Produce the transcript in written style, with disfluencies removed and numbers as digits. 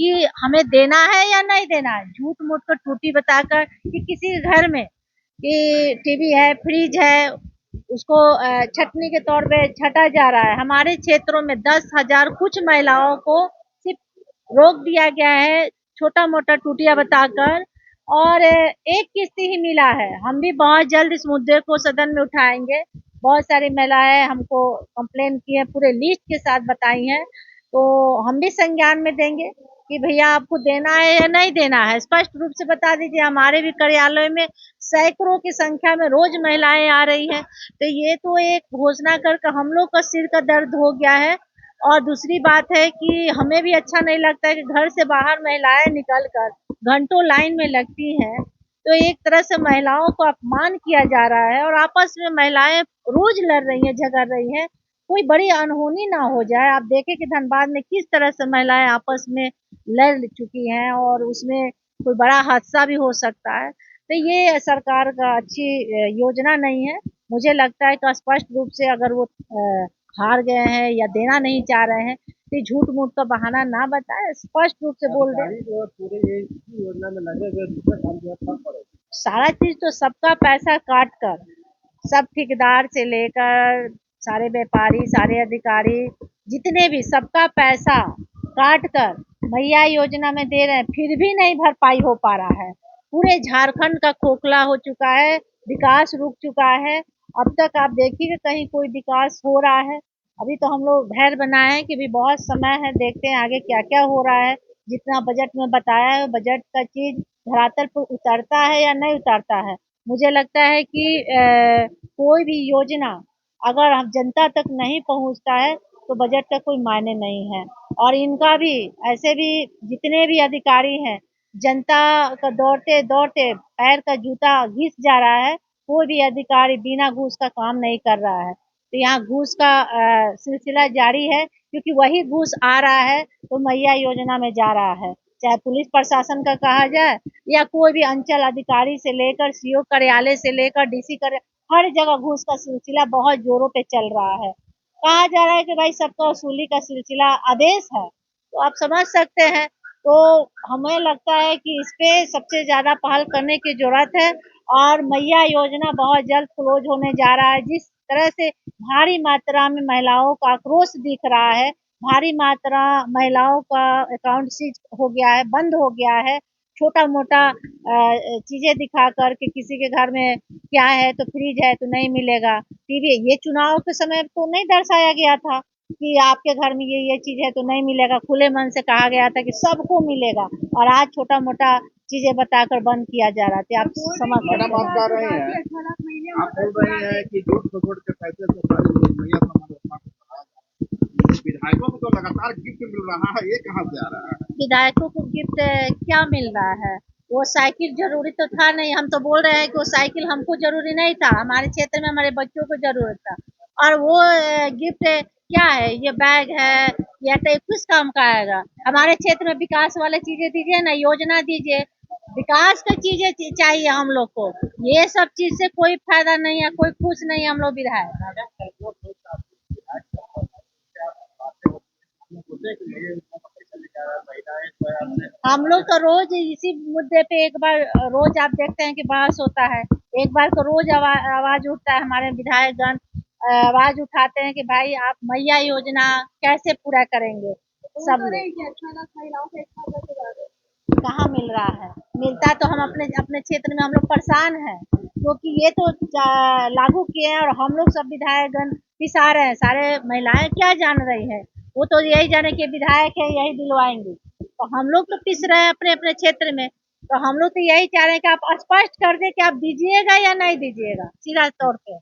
कि हमें देना है या नहीं देना है। झूठ मूठ को टूटी बताकर कि किसी के घर में कि टीवी है, फ्रिज है, उसको छटनी के तौर पे छटा जा रहा है। हमारे क्षेत्रों में 10,000 कुछ महिलाओं को सिर्फ रोक दिया गया है छोटा मोटा टूटिया बताकर, और एक किस्त ही मिला है। हम भी बहुत जल्द इस मुद्दे को सदन में उठाएंगे। बहुत सारी महिलाएं हमको कंप्लेन की है, पूरे लिस्ट के साथ बताई हैं, तो हम भी संज्ञान में देंगे कि भैया आपको देना है या नहीं देना है, स्पष्ट रूप से बता दीजिए। हमारे भी कार्यालय में सैकड़ों की संख्या में रोज महिलाएं आ रही हैं, तो ये तो एक घोषणा कर हम लोग का सिर का दर्द हो गया है। और दूसरी बात है कि हमें भी अच्छा नहीं लगता है कि घर से बाहर महिलाएं निकल कर घंटों लाइन में लगती हैं, तो एक तरह से महिलाओं को अपमान किया जा रहा है और आपस में महिलाएं रोज लड़ रही हैं, झगड़ रही हैं। कोई बड़ी अनहोनी ना हो जाए। आप देखें कि धनबाद में किस तरह से महिलाएं आपस में लड़ चुकी हैं और उसमें कोई बड़ा हादसा भी हो सकता है। तो ये सरकार का अच्छी योजना नहीं है। मुझे लगता है कि स्पष्ट रूप से अगर वो हार गए हैं या देना नहीं चाह रहे हैं तो झूठ मूठ का बहाना ना बताए, स्पष्ट रूप से बोल दें। पूरे ये इसी योजना में लगे हुए दूसरे साल जो है फर्क पड़ेगा। सारा चीज तो सबका पैसा काट कर, सब ठेकेदार से लेकर सारे व्यापारी, सारे अधिकारी, जितने भी, सबका पैसा काट कर मैया योजना में दे रहे हैं, फिर भी नहीं भरपाई हो पा रहा है। पूरे झारखंड का खोखला हो चुका है, विकास रुक चुका है। अब तक आप देखिए कहीं कोई विकास हो रहा है। अभी तो हम लोग धैर्य बनाए हैं कि भी बहुत समय है, देखते हैं आगे क्या क्या हो रहा है। जितना बजट में बताया है बजट का चीज धरातल पर उतरता है या नहीं उतरता है। मुझे लगता है कि कोई भी योजना अगर हम जनता तक नहीं पहुंचता है तो बजट का कोई मायने नहीं है। और इनका भी ऐसे भी जितने भी अधिकारी हैं, जनता का दौड़ते दौड़ते पैर का जूता घिस जा रहा है। कोई भी अधिकारी बिना घूस का काम नहीं कर रहा है, तो यहाँ घूस का सिलसिला जारी है, क्योंकि वही घूस आ रहा है तो मैया योजना में जा रहा है। चाहे पुलिस प्रशासन का कहा जाए या कोई भी अंचल अधिकारी से लेकर सीओ कार्यालय से लेकर डीसी कार्यालय, हर जगह घूस का सिलसिला बहुत जोरों पे चल रहा है। कहा जा रहा है कि भाई सबका वसूली का सिलसिला आदेश है, तो आप समझ सकते हैं। तो हमें लगता है कि इस पे सबसे ज्यादा पहल करने की जरूरत है। और मैया योजना बहुत जल्द क्लोज होने जा रहा है। जिस तरह से भारी मात्रा में महिलाओं का आक्रोश दिख रहा है, भारी मात्रा महिलाओं का अकाउंट सीज हो गया है, बंद हो गया है, छोटा मोटा चीजें दिखा कर के किसी के घर में क्या है तो फ्रिज है तो नहीं मिलेगा, टीवी। ये चुनाव के समय तो नहीं दर्शाया गया था कि आपके घर में ये चीज है तो नहीं मिलेगा, खुले मन से कहा गया था कि सबको मिलेगा, और आज छोटा मोटा चीजें बताकर बंद किया जा रहा था। आप समझ मैडम आप कह रहे हैं, आप बोल रहे हैं कि झूठ खबोट के पैसे से सारी मैया समाज विधायकों को तो लगातार गिफ्ट मिल रहा है, ये कहाँ से आ रहा है? विधायकों को गिफ्ट क्या मिल रहा है? वो साइकिल जरूरी तो था नहीं। हम तो बोल रहे हैं कि वो साइकिल हमको जरूरी नहीं था, हमारे क्षेत्र में हमारे बच्चों को जरूरत था। और वो गिफ्ट क्या है? ये बैग है या तो किस काम का आएगा? हमारे क्षेत्र में विकास वाले चीजें दीजिए ना, योजना दीजिए, विकास का चीजें चाहिए हम लोग को। ये सब चीज से कोई फायदा नहीं है, कोई खुश नहीं है हम लोग विधायक। हम लोग तो रोज इसी मुद्दे पे एक बार रोज आप देखते हैं कि बहस होता है। एक बार तो रोज आवाज उठता है, हमारे विधायकगण आवाज उठाते हैं कि भाई आप मैया योजना कैसे पूरा करेंगे। सब कहाँ मिल रहा है? मिलता तो हम अपने अपने क्षेत्र में हम लोग परेशान हैं, क्योंकि ये तो लागू किए हैं और हम लोग सब विधायकगण पिसा रहे हैं। सारे महिलाएं क्या जान रही है? वो तो यही जाने कि विधायक है यही दिलवाएंगे, तो हम लोग तो पिस रहे हैं अपने अपने क्षेत्र में। तो हम लोग तो यही चाह रहे हैं कि आप स्पष्ट कर दे कि आप दीजिएगा या नहीं दीजिएगा, सीधा तौर पे।